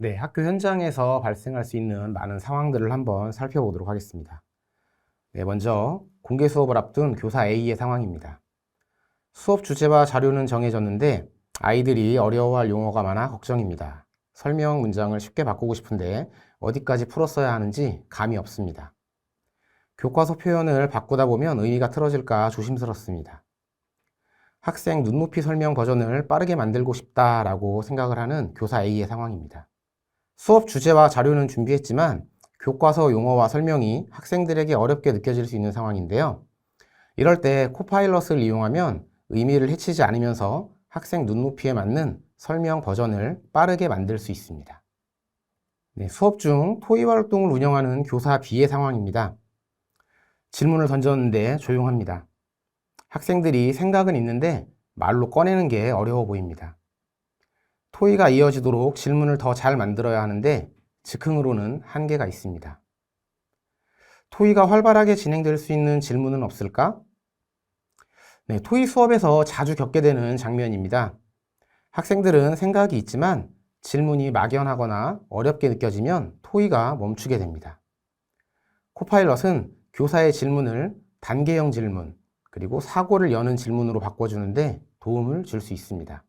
네, 학교 현장에서 발생할 수 있는 많은 상황들을 한번 살펴보도록 하겠습니다. 네, 먼저 공개 수업을 앞둔 교사 A의 상황입니다. 수업 주제와 자료는 정해졌는데 아이들이 어려워할 용어가 많아 걱정입니다. 설명 문장을 쉽게 바꾸고 싶은데 어디까지 풀었어야 하는지 감이 없습니다. 교과서 표현을 바꾸다 보면 의미가 틀어질까 조심스럽습니다. 학생 눈높이 설명 버전을 빠르게 만들고 싶다라고 생각을 하는 교사 A의 상황입니다. 수업 주제와 자료는 준비했지만 교과서 용어와 설명이 학생들에게 어렵게 느껴질 수 있는 상황인데요. 이럴 때 코파일럿을 이용하면 의미를 해치지 않으면서 학생 눈높이에 맞는 설명 버전을 빠르게 만들 수 있습니다. 네, 수업 중 토의 활동을 운영하는 교사 B의 상황입니다. 질문을 던졌는데 조용합니다. 학생들이 생각은 있는데 말로 꺼내는 게 어려워 보입니다. 토의가 이어지도록 질문을 더 잘 만들어야 하는데 즉흥으로는 한계가 있습니다. 토의가 활발하게 진행될 수 있는 질문은 없을까? 네, 토의 수업에서 자주 겪게 되는 장면입니다. 학생들은 생각이 있지만 질문이 막연하거나 어렵게 느껴지면 토의가 멈추게 됩니다. 코파일럿은 교사의 질문을 단계형 질문, 그리고 사고를 여는 질문으로 바꿔주는데 도움을 줄 수 있습니다.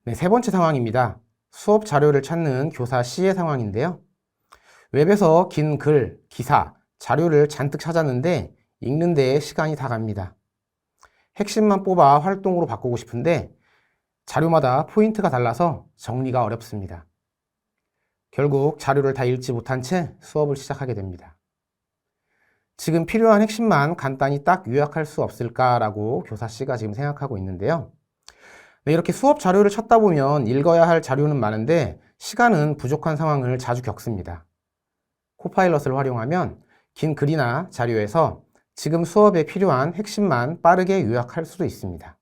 네, 세 번째 상황입니다. 수업 자료를 찾는 교사 C의 상황인데요. 웹에서 긴 글, 기사, 자료를 잔뜩 찾았는데 읽는 데에 시간이 다 갑니다. 핵심만 뽑아 활동으로 바꾸고 싶은데 자료마다 포인트가 달라서 정리가 어렵습니다. 결국 자료를 다 읽지 못한 채 수업을 시작하게 됩니다. 지금 필요한 핵심만 간단히 딱 요약할 수 없을까라고 교사 C가 지금 생각하고 있는데요. 네, 이렇게 수업 자료를 찾다 보면 읽어야 할 자료는 많은데 시간은 부족한 상황을 자주 겪습니다. 코파일럿을 활용하면 긴 글이나 자료에서 지금 수업에 필요한 핵심만 빠르게 요약할 수도 있습니다.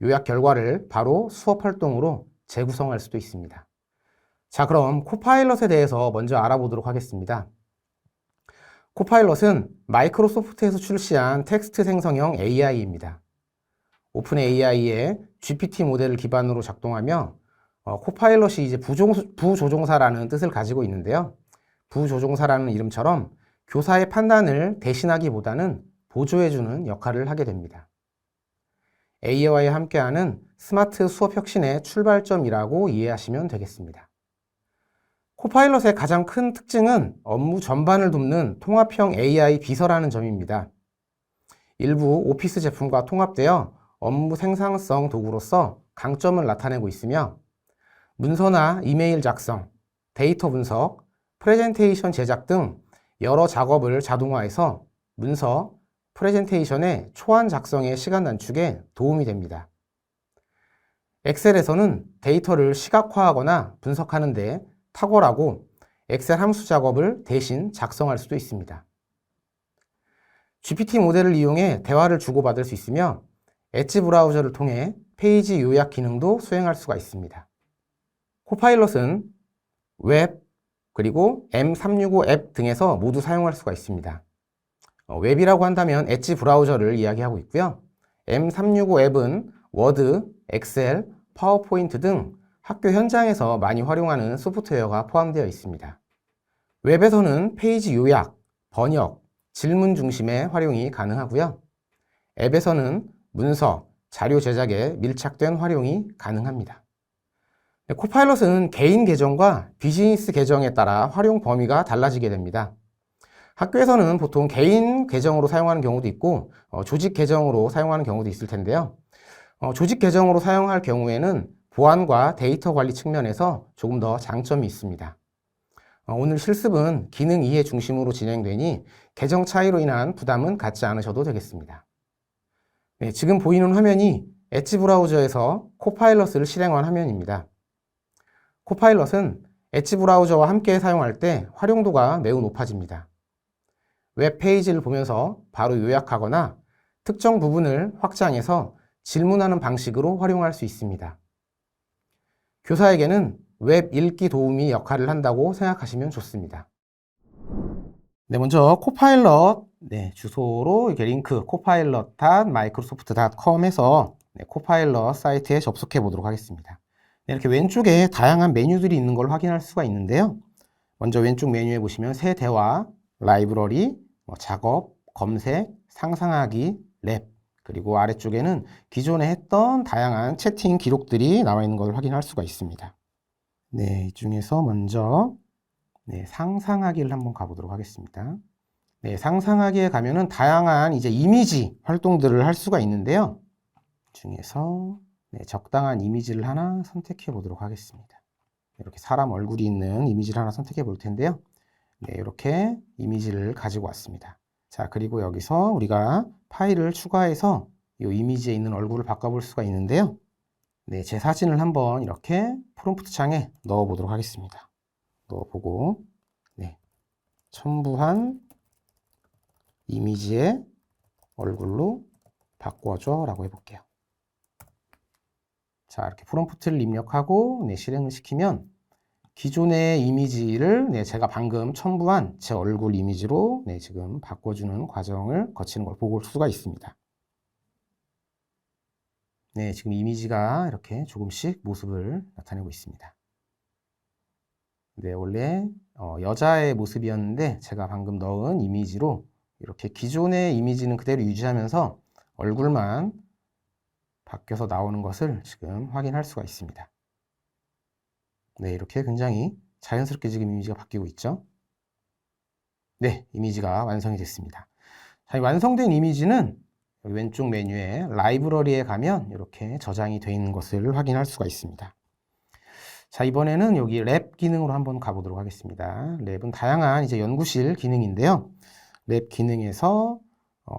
요약 결과를 바로 수업 활동으로 재구성할 수도 있습니다. 자, 그럼 코파일럿에 대해서 먼저 알아보도록 하겠습니다. 코파일럿은 마이크로소프트에서 출시한 텍스트 생성형 AI입니다. 오픈 AI의 GPT 모델을 기반으로 작동하며 코파일럿이 이제 부조종사라는 뜻을 가지고 있는데요. 부조종사라는 이름처럼 교사의 판단을 대신하기보다는 보조해주는 역할을 하게 됩니다. AI와 함께하는 스마트 수업 혁신의 출발점이라고 이해하시면 되겠습니다. 코파일럿의 가장 큰 특징은 업무 전반을 돕는 통합형 AI 비서라는 점입니다. 일부 오피스 제품과 통합되어 업무 생산성 도구로서 강점을 나타내고 있으며 문서나 이메일 작성, 데이터 분석, 프레젠테이션 제작 등 여러 작업을 자동화해서 문서, 프레젠테이션의 초안 작성의 시간 단축에 도움이 됩니다. 엑셀에서는 데이터를 시각화하거나 분석하는 데 탁월하고 엑셀 함수 작업을 대신 작성할 수도 있습니다. GPT 모델을 이용해 대화를 주고받을 수 있으며 엣지 브라우저를 통해 페이지 요약 기능도 수행할 수가 있습니다. 코파일럿은 웹, 그리고 M365 앱 등에서 모두 사용할 수가 있습니다. 웹이라고 한다면 엣지 브라우저를 이야기하고 있고요. M365 앱은 워드, 엑셀, 파워포인트 등 학교 현장에서 많이 활용하는 소프트웨어가 포함되어 있습니다. 웹에서는 페이지 요약, 번역, 질문 중심의 활용이 가능하고요. 앱에서는 문서, 자료 제작에 밀착된 활용이 가능합니다. 코파일럿은 개인 계정과 비즈니스 계정에 따라 활용 범위가 달라지게 됩니다. 학교에서는 보통 개인 계정으로 사용하는 경우도 있고 조직 계정으로 사용하는 경우도 있을 텐데요. 조직 계정으로 사용할 경우에는 보안과 데이터 관리 측면에서 조금 더 장점이 있습니다. 오늘 실습은 기능 이해 중심으로 진행되니 계정 차이로 인한 부담은 갖지 않으셔도 되겠습니다. 네, 지금 보이는 화면이 엣지 브라우저에서 코파일럿을 실행한 화면입니다. 코파일럿은 엣지 브라우저와 함께 사용할 때 활용도가 매우 높아집니다. 웹 페이지를 보면서 바로 요약하거나 특정 부분을 확장해서 질문하는 방식으로 활용할 수 있습니다. 교사에게는 웹 읽기 도우미 역할을 한다고 생각하시면 좋습니다. 네, 먼저 코파일럿 주소로 이렇게 링크 copilot.microsoft.com에서 코파일럿 사이트에 접속해 보도록 하겠습니다. 네, 이렇게 왼쪽에 다양한 메뉴들이 있는 걸 확인할 수가 있는데요. 먼저 왼쪽 메뉴에 보시면 새 대화, 라이브러리, 작업, 검색, 상상하기, 랩, 그리고 아래쪽에는 기존에 했던 다양한 채팅 기록들이 나와 있는 걸 확인할 수가 있습니다. 네, 이 중에서 먼저 상상하기를 한번 가보도록 하겠습니다. 네, 상상하기에 가면은 다양한 이제 이미지 활동들을 할 수가 있는데요. 이 중에서 적당한 이미지를 하나 선택해 보도록 하겠습니다. 이렇게 사람 얼굴이 있는 이미지를 하나 선택해 볼 텐데요. 네, 이렇게 이미지를 가지고 왔습니다. 자, 그리고 여기서 우리가 파일을 추가해서 이 이미지에 있는 얼굴을 바꿔볼 수가 있는데요. 네, 제 사진을 한번 이렇게 프롬프트 창에 넣어 보도록 하겠습니다. 넣어보고, 네, 첨부한 이미지의 얼굴로 바꿔줘 라고 해볼게요. 자, 이렇게 프롬프트를 입력하고 실행을 시키면 기존의 이미지를 제가 방금 첨부한 제 얼굴 이미지로 지금 바꿔주는 과정을 거치는 걸 볼 수가 있습니다. 네, 지금 이미지가 이렇게 조금씩 모습을 나타내고 있습니다. 네, 원래 여자의 모습이었는데 제가 방금 넣은 이미지로 이렇게 기존의 이미지는 그대로 유지하면서 얼굴만 바뀌어서 나오는 것을 지금 확인할 수가 있습니다. 네, 이렇게 굉장히 자연스럽게 지금 이미지가 바뀌고 있죠. 네, 이미지가 완성이 됐습니다. 자, 이 완성된 이미지는 여기 왼쪽 메뉴에 라이브러리에 가면 이렇게 저장이 되어 있는 것을 확인할 수가 있습니다. 자, 이번에는 여기 랩 기능으로 한번 가보도록 하겠습니다. 랩은 다양한 이제 연구실 기능인데요. 랩 기능에서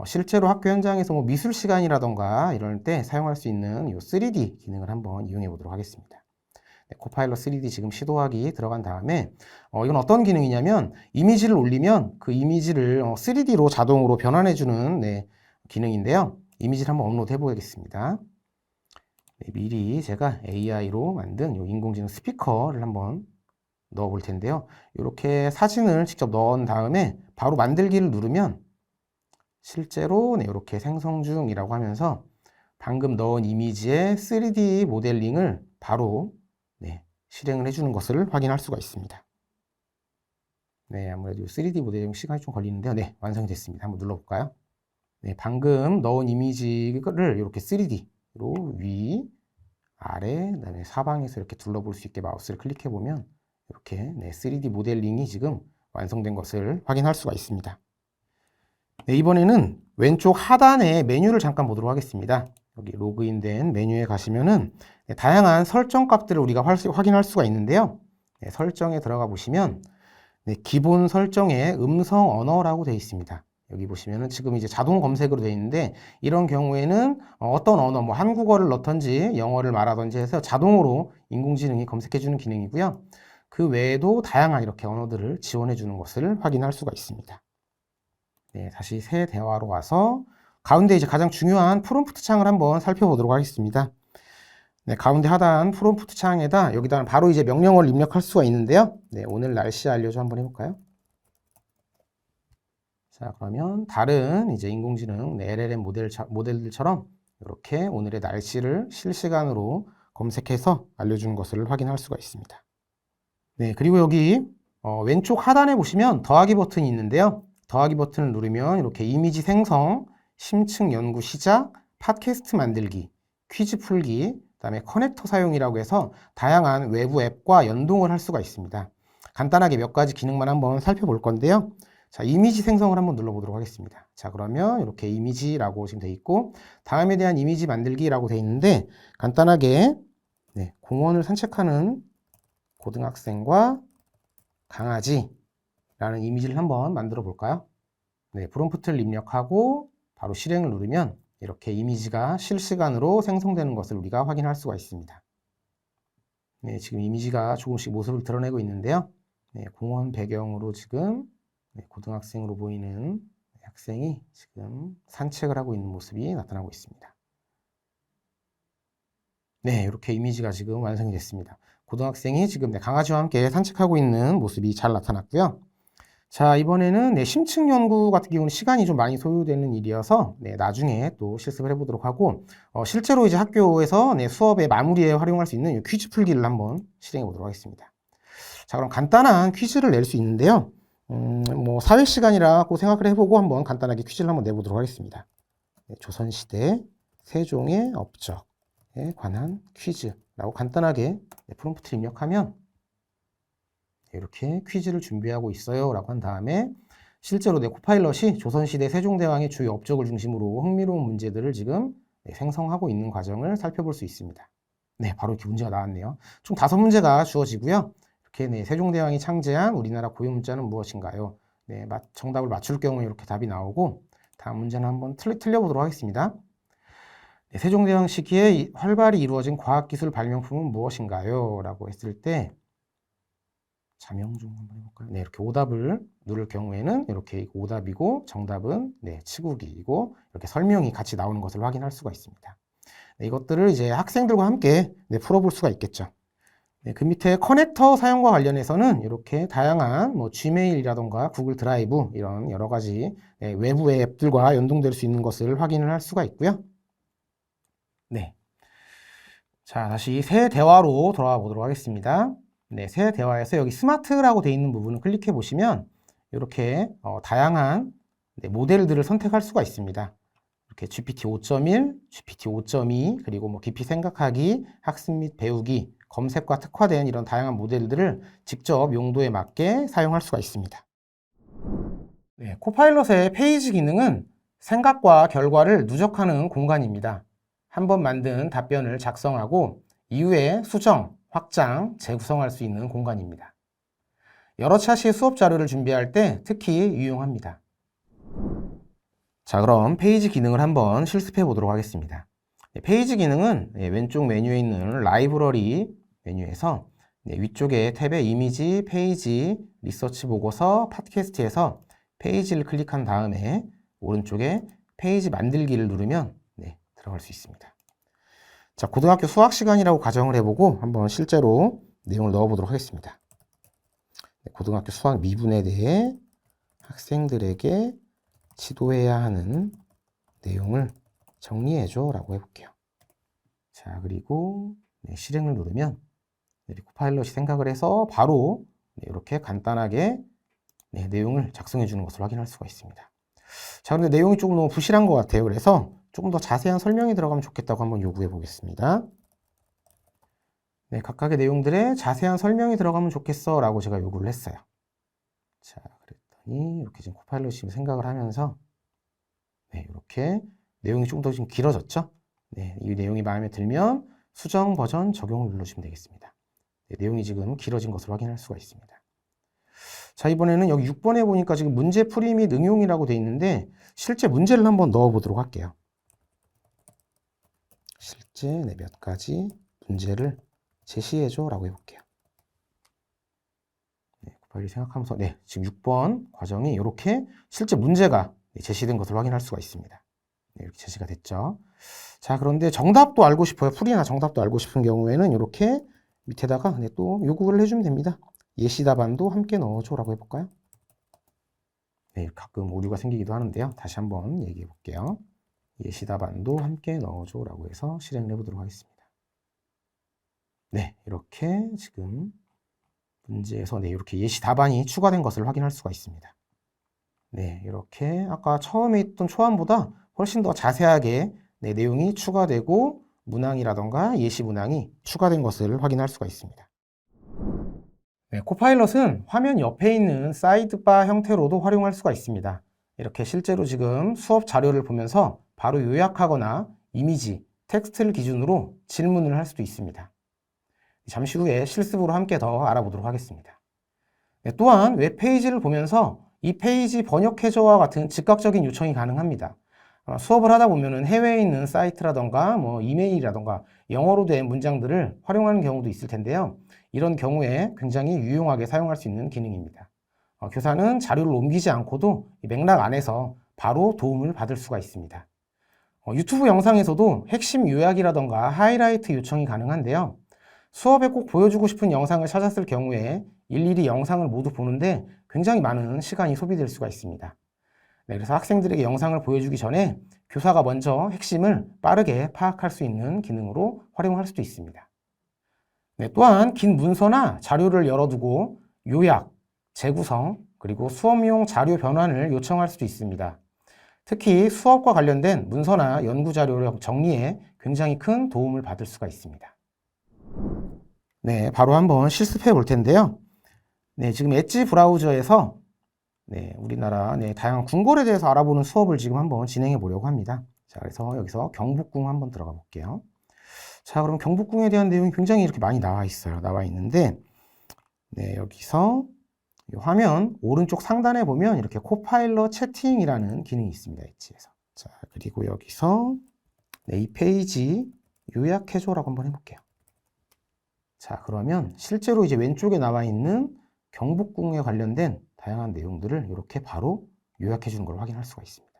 실제로 학교 현장에서 뭐 미술 시간이라던가 이럴 때 사용할 수 있는 이 3D 기능을 한번 이용해 보도록 하겠습니다. 네, 코파일럿 3D 지금 시도하기 들어간 다음에 이건 어떤 기능이냐면 이미지를 올리면 그 이미지를 3D로 자동으로 변환해주는 기능인데요. 이미지를 한번 업로드 해보겠습니다. 네, 미리 제가 AI로 만든 이 인공지능 스피커를 한번 넣어 볼 텐데요. 이렇게 사진을 직접 넣은 다음에 바로 만들기를 누르면 실제로 이렇게 생성 중이라고 하면서 방금 넣은 이미지의 3D 모델링을 바로 실행을 해주는 것을 확인할 수가 있습니다. 네, 아무래도 3D 모델링 시간이 좀 걸리는데요. 네, 완성이 됐습니다. 한번 눌러볼까요? 네, 방금 넣은 이미지를 이렇게 3D로 위, 아래, 그다음에 사방에서 이렇게 둘러볼 수 있게 마우스를 클릭해 보면 이렇게 3D 모델링이 지금 완성된 것을 확인할 수가 있습니다. 네, 이번에는 왼쪽 하단의 메뉴를 잠깐 보도록 하겠습니다. 여기 로그인된 메뉴에 가시면은 다양한 설정 값들을 우리가 확인할 수가 있는데요. 설정에 들어가 보시면 기본 설정에 음성 언어라고 되어 있습니다. 여기 보시면은 지금 이제 자동 검색으로 되어 있는데 이런 경우에는 어떤 언어, 뭐 한국어를 넣던지 영어를 말하던지 해서 자동으로 인공지능이 검색해 주는 기능이고요. 그 외에도 다양한 이렇게 언어들을 지원해 주는 것을 확인할 수가 있습니다. 네, 다시 새 대화로 와서 가운데 이제 가장 중요한 프롬프트 창을 한번 살펴보도록 하겠습니다. 네, 가운데 하단 프롬프트 창에다 여기다 바로 이제 명령어를 입력할 수가 있는데요. 네, 오늘 날씨 알려줘 한번 해볼까요? 자, 그러면 다른 이제 인공지능 LLM 모델들처럼 이렇게 오늘의 날씨를 실시간으로 검색해서 알려주는 것을 확인할 수가 있습니다. 네, 그리고 여기 왼쪽 하단에 보시면 더하기 버튼이 있는데요. 더하기 버튼을 누르면 이렇게 이미지 생성, 심층 연구 시작, 팟캐스트 만들기, 퀴즈 풀기, 그다음에 커넥터 사용이라고 해서 다양한 외부 앱과 연동을 할 수가 있습니다. 간단하게 몇 가지 기능만 한번 살펴볼 건데요. 자, 이미지 생성을 한번 눌러보도록 하겠습니다. 자, 그러면 이렇게 이미지라고 지금 돼 있고 다음에 대한 이미지 만들기라고 돼 있는데 간단하게 공원을 산책하는 고등학생과 강아지라는 이미지를 한번 만들어 볼까요? 네, 프롬프트를 입력하고 바로 실행을 누르면 이렇게 이미지가 실시간으로 생성되는 것을 우리가 확인할 수가 있습니다. 네, 지금 이미지가 조금씩 모습을 드러내고 있는데요. 네, 공원 배경으로 지금 고등학생으로 보이는 학생이 지금 산책을 하고 있는 모습이 나타나고 있습니다. 네, 이렇게 이미지가 지금 완성이 됐습니다. 고등학생이 지금 강아지와 함께 산책하고 있는 모습이 잘 나타났고요. 자, 이번에는 심층 연구 같은 경우는 시간이 좀 많이 소요되는 일이어서 나중에 또 실습을 해보도록 하고 실제로 이제 학교에서 수업의 마무리에 활용할 수 있는 이 퀴즈 풀기를 한번 실행해 보도록 하겠습니다. 자, 그럼 간단한 퀴즈를 낼 수 있는데요. 뭐 사회 시간이라고 생각을 해보고 한번 간단하게 퀴즈를 한번 내보도록 하겠습니다. 조선시대 세종의 업적에 관한 퀴즈라고 간단하게 프롬프트를 입력하면 이렇게 퀴즈를 준비하고 있어요 라고 한 다음에 실제로 코파일럿이 조선시대 세종대왕의 주요 업적을 중심으로 흥미로운 문제들을 지금 생성하고 있는 과정을 살펴볼 수 있습니다. 네, 바로 이렇게 문제가 나왔네요. 총 5문제가 주어지고요. 이렇게 세종대왕이 창제한 우리나라 고유 문자는 무엇인가요? 네, 정답을 맞출 경우에 이렇게 답이 나오고 다음 문제는 한번 틀려보도록 하겠습니다. 네, 세종대왕 시기에 활발히 이루어진 과학기술 발명품은 무엇인가요? 라고 했을 때 자명종 한번 해볼까요? 네, 이렇게 오답을 누를 경우에는 이렇게 오답이고 정답은 치국이고 이렇게 설명이 같이 나오는 것을 확인할 수가 있습니다. 네, 이것들을 이제 학생들과 함께 풀어볼 수가 있겠죠. 네, 그 밑에 커넥터 사용과 관련해서는 이렇게 다양한 지메일이라던가 구글 드라이브 이런 여러 가지 외부 앱들과 연동될 수 있는 것을 확인을 할 수가 있고요. 네. 자, 다시 새 대화로 돌아가 보도록 하겠습니다. 네, 새 대화에서 여기 스마트라고 되어 있는 부분을 클릭해 보시면 이렇게 다양한 모델들을 선택할 수가 있습니다. 이렇게 GPT 5.1, GPT 5.2, 그리고 깊이 생각하기, 학습 및 배우기, 검색과 특화된 이런 다양한 모델들을 직접 용도에 맞게 사용할 수가 있습니다. 네, 코파일럿의 페이지 기능은 생각과 결과를 누적하는 공간입니다. 한번 만든 답변을 작성하고 이후에 수정, 확장, 재구성할 수 있는 공간입니다. 여러 차시의 수업 자료를 준비할 때 특히 유용합니다. 자, 그럼 페이지 기능을 한번 실습해 보도록 하겠습니다. 페이지 기능은 왼쪽 메뉴에 있는 라이브러리 메뉴에서 위쪽에 탭에 이미지, 페이지, 리서치 보고서, 팟캐스트에서 페이지를 클릭한 다음에 오른쪽에 페이지 만들기를 누르면 들어갈 수 있습니다. 자, 고등학교 수학 시간이라고 가정을 해보고 한번 실제로 내용을 넣어보도록 하겠습니다. 고등학교 수학 미분에 대해 학생들에게 지도해야 하는 내용을 정리해줘 라고 해볼게요. 자, 그리고 실행을 누르면 코파일럿이 생각을 해서 바로 이렇게 간단하게 내용을 작성해 주는 것을 확인할 수가 있습니다. 자, 그런데 내용이 조금 너무 부실한 것 같아요. 그래서 조금 더 자세한 설명이 들어가면 좋겠다고 한번 요구해 보겠습니다. 네, 각각의 내용들에 자세한 설명이 들어가면 좋겠어 라고 제가 요구를 했어요. 자, 그랬더니 이렇게 지금 코파일럿이 생각을 하면서 이렇게 내용이 좀 더 지금 길어졌죠? 네, 이 내용이 마음에 들면 수정 버전 적용을 눌러주시면 되겠습니다. 내용이 지금 길어진 것을 확인할 수가 있습니다. 자, 이번에는 여기 6번에 보니까 지금 문제풀이 및 응용이라고 되어 있는데 실제 문제를 한번 넣어보도록 할게요. 실제 몇 가지 문제를 제시해줘 라고 해볼게요. 빨리 생각하면서 지금 6번 과정이 이렇게 실제 문제가 제시된 것을 확인할 수가 있습니다. 이렇게 제시가 됐죠. 자, 그런데 정답도 알고 싶어요. 풀이나 정답도 알고 싶은 경우에는 이렇게 밑에다가 또 요구를 해주면 됩니다. 예시 답안도 함께 넣어줘 라고 해볼까요? 네, 가끔 오류가 생기기도 하는데요. 다시 한번 얘기해 볼게요. 예시 답안도 함께 넣어줘 라고 해서 실행을 해보도록 하겠습니다. 네, 이렇게 지금 문제에서 이렇게 예시 답안이 추가된 것을 확인할 수가 있습니다. 네, 이렇게 아까 처음에 있던 초안보다 훨씬 더 자세하게 내용이 추가되고 문항이라던가 예시 문항이 추가된 것을 확인할 수가 있습니다. 네, 코파일럿은 화면 옆에 있는 사이드바 형태로도 활용할 수가 있습니다. 이렇게 실제로 지금 수업 자료를 보면서 바로 요약하거나 이미지, 텍스트를 기준으로 질문을 할 수도 있습니다. 잠시 후에 실습으로 함께 더 알아보도록 하겠습니다. 네, 또한 웹페이지를 보면서 이 페이지 번역해줘와 같은 즉각적인 요청이 가능합니다. 수업을 하다 보면 해외에 있는 사이트라던가 이메일이라던가 영어로 된 문장들을 활용하는 경우도 있을 텐데요. 이런 경우에 굉장히 유용하게 사용할 수 있는 기능입니다. 교사는 자료를 옮기지 않고도 맥락 안에서 바로 도움을 받을 수가 있습니다. 유튜브 영상에서도 핵심 요약이라던가 하이라이트 요청이 가능한데요. 수업에 꼭 보여주고 싶은 영상을 찾았을 경우에 일일이 영상을 모두 보는데 굉장히 많은 시간이 소비될 수가 있습니다. 네, 그래서 학생들에게 영상을 보여주기 전에 교사가 먼저 핵심을 빠르게 파악할 수 있는 기능으로 활용할 수도 있습니다. 네, 또한 긴 문서나 자료를 열어두고 요약, 재구성, 그리고 수업용 자료 변환을 요청할 수도 있습니다. 특히 수업과 관련된 문서나 연구자료를 정리에 굉장히 큰 도움을 받을 수가 있습니다. 네, 바로 한번 실습해 볼 텐데요. 네, 지금 엣지 브라우저에서 우리나라 다양한 궁궐에 대해서 알아보는 수업을 지금 한번 진행해 보려고 합니다. 자, 그래서 여기서 경복궁 한번 들어가 볼게요. 자, 그럼 경복궁에 대한 내용이 굉장히 이렇게 많이 나와 있어요. 나와 있는데, 여기서 이 화면 오른쪽 상단에 보면 이렇게 코파일럿 채팅이라는 기능이 있습니다. 엣지에서. 자, 그리고 여기서 이 페이지 요약해줘라고 한번 해볼게요. 자, 그러면 실제로 이제 왼쪽에 나와 있는 경복궁에 관련된 다양한 내용들을 이렇게 바로 요약해 주는 걸 확인할 수가 있습니다.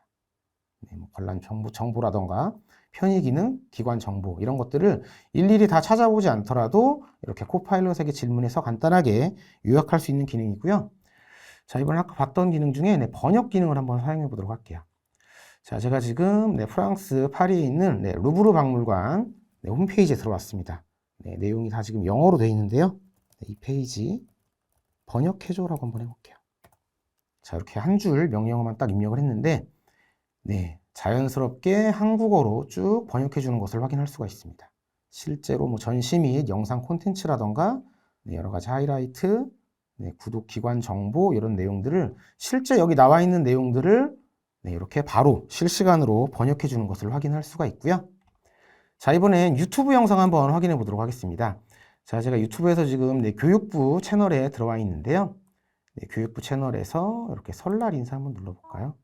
뭐 관람 정보라던가 편의 기능, 기관 정보 이런 것들을 일일이 다 찾아보지 않더라도 이렇게 코파일럿에게 질문해서 간단하게 요약할 수 있는 기능이고요. 자, 이번에 아까 봤던 기능 중에 번역 기능을 한번 사용해 보도록 할게요. 자, 제가 지금 프랑스 파리에 있는 루브르 박물관 홈페이지에 들어왔습니다. 내용이 다 지금 영어로 되어 있는데요. 이 페이지 번역해줘라고 한번 해볼게요. 자, 이렇게 한 줄 명령어만 딱 입력을 했는데, 자연스럽게 한국어로 쭉 번역해주는 것을 확인할 수가 있습니다. 실제로 뭐 전시 및 영상 콘텐츠라던가, 여러 가지 하이라이트, 구독 기관 정보, 이런 내용들을 실제 여기 나와 있는 내용들을 이렇게 바로 실시간으로 번역해주는 것을 확인할 수가 있고요. 자, 이번엔 유튜브 영상 한번 확인해 보도록 하겠습니다. 자, 제가 유튜브에서 지금 교육부 채널에 들어와 있는데요. 교육부 채널에서 이렇게 설날 인사 한번 눌러볼까요?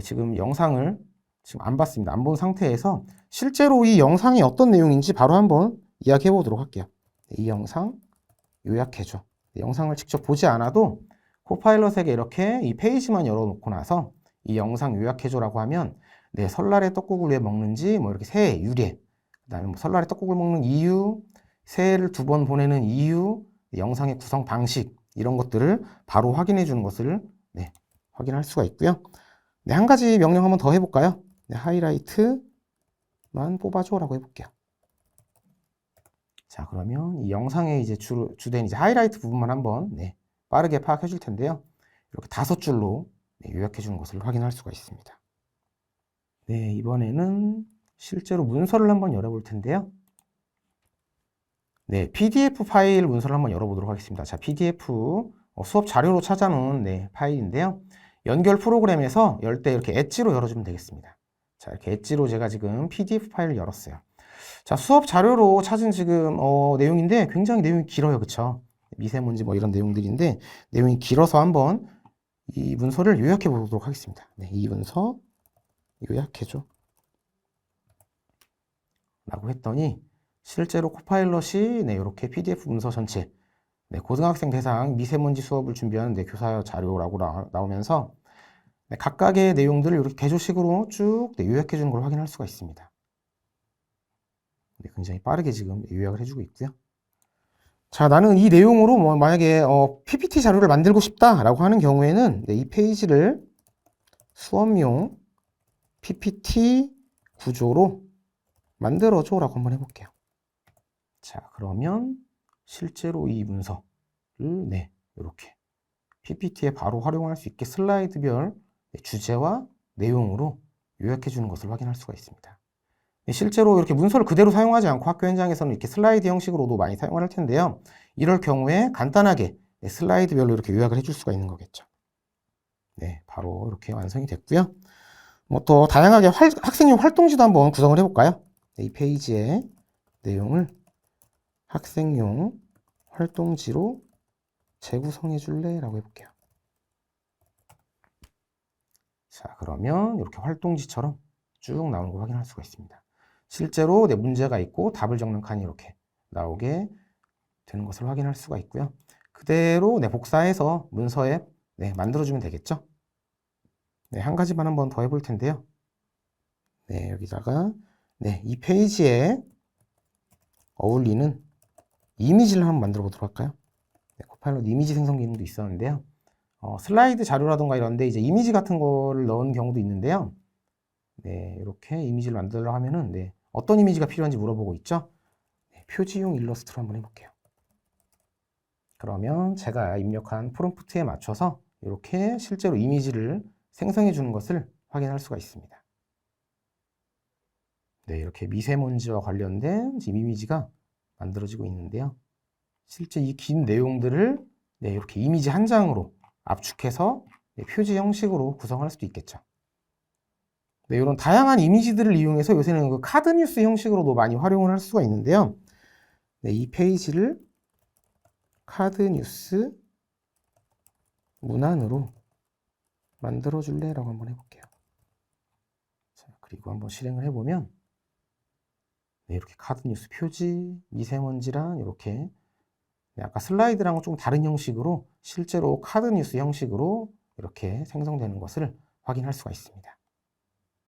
지금 영상을 지금 안 봤습니다. 안 본 상태에서 실제로 이 영상이 어떤 내용인지 바로 한번 이야기해 보도록 할게요. 이 영상 요약해줘. 영상을 직접 보지 않아도 코파일럿에게 이렇게 이 페이지만 열어놓고 나서 이 영상 요약해줘라고 하면 설날에 떡국을 왜 먹는지 뭐 이렇게 새해 유래, 그 다음에 뭐 설날에 떡국을 먹는 이유, 새해를 2번 보내는 이유, 영상의 구성 방식 이런 것들을 바로 확인해 주는 것을 확인할 수가 있고요. 한 가지 명령 한번 더 해볼까요? 하이라이트만 뽑아줘라고 해볼게요. 자, 그러면 이 영상의 이제 주된 이제 하이라이트 부분만 한번 빠르게 파악해 줄 텐데요. 이렇게 5줄로 요약해 주는 것을 확인할 수가 있습니다. 이번에는 실제로 문서를 한번 열어볼 텐데요. PDF 파일 문서를 한번 열어보도록 하겠습니다. 자, PDF 수업 자료로 찾아놓은 파일인데요. 연결 프로그램에서 열 때 이렇게 엣지로 열어주면 되겠습니다. 자, 이렇게 엣지로 제가 지금 PDF 파일을 열었어요. 자, 수업 자료로 찾은 지금 내용인데 굉장히 내용이 길어요. 그쵸? 미세먼지 뭐 이런 내용들인데 내용이 길어서 한번 이 문서를 요약해 보도록 하겠습니다. 이 문서 요약해줘 라고 했더니 실제로 코파일럿이 이렇게 PDF 문서 전체 고등학생 대상 미세먼지 수업을 준비하는 교사 자료라고 나오면서 각각의 내용들을 이렇게 개조식으로 쭉 요약해 주는 걸 확인할 수가 있습니다. 굉장히 빠르게 지금 요약을 해주고 있고요. 자, 나는 이 내용으로 뭐 만약에 PPT 자료를 만들고 싶다라고 하는 경우에는 이 페이지를 수업용 PPT 구조로 만들어줘라고 한번 해볼게요. 자, 그러면 실제로 이 문서를 이렇게 PPT에 바로 활용할 수 있게 슬라이드별 주제와 내용으로 요약해 주는 것을 확인할 수가 있습니다. 실제로 이렇게 문서를 그대로 사용하지 않고 학교 현장에서는 이렇게 슬라이드 형식으로도 많이 사용을 할 텐데요. 이럴 경우에 간단하게 슬라이드별로 이렇게 요약을 해줄 수가 있는 거겠죠. 바로 이렇게 완성이 됐고요. 뭐 또 다양하게 학생용 활동지도 한번 구성을 해볼까요? 이 페이지의 내용을 학생용 활동지로 재구성해 줄래? 라고 해볼게요. 자, 그러면 이렇게 활동지처럼 쭉 나오는 걸 확인할 수가 있습니다. 실제로 문제가 있고 답을 적는 칸이 이렇게 나오게 되는 것을 확인할 수가 있고요. 그대로 복사해서 문서에 만들어주면 되겠죠. 한 가지만 한번 더 해볼 텐데요. 여기다가 이 페이지에 어울리는 이미지를 한번 만들어 보도록 할까요? 네, 코파일럿 이미지 생성 기능도 있었는데요. 슬라이드 자료라던가 이런데 이제 이미지 같은 거를 넣은 경우도 있는데요. 네, 이렇게 이미지를 만들려고 하면은 네, 어떤 이미지가 필요한지 물어보고 있죠. 네, 표지용 일러스트로 한번 해볼게요. 그러면 제가 입력한 프롬프트에 맞춰서 이렇게 실제로 이미지를 생성해 주는 것을 확인할 수가 있습니다. 네, 이렇게 미세먼지와 관련된 이미지가 만들어지고 있는데요. 실제 이 긴 내용들을 네, 이렇게 이미지 한 장으로 압축해서 네, 표지 형식으로 구성할 수도 있겠죠. 네, 이런 다양한 이미지들을 이용해서 요새는 그 카드 뉴스 형식으로도 많이 활용을 할 수가 있는데요. 네, 이 페이지를 카드 뉴스 문안으로 만들어 줄래? 라고 한번 해볼게요. 자, 그리고 한번 실행을 해보면 네, 이렇게 카드 뉴스 표지, 미세먼지랑 이렇게 네, 아까 슬라이드랑은 좀 다른 형식으로 실제로 카드 뉴스 형식으로 이렇게 생성되는 것을 확인할 수가 있습니다.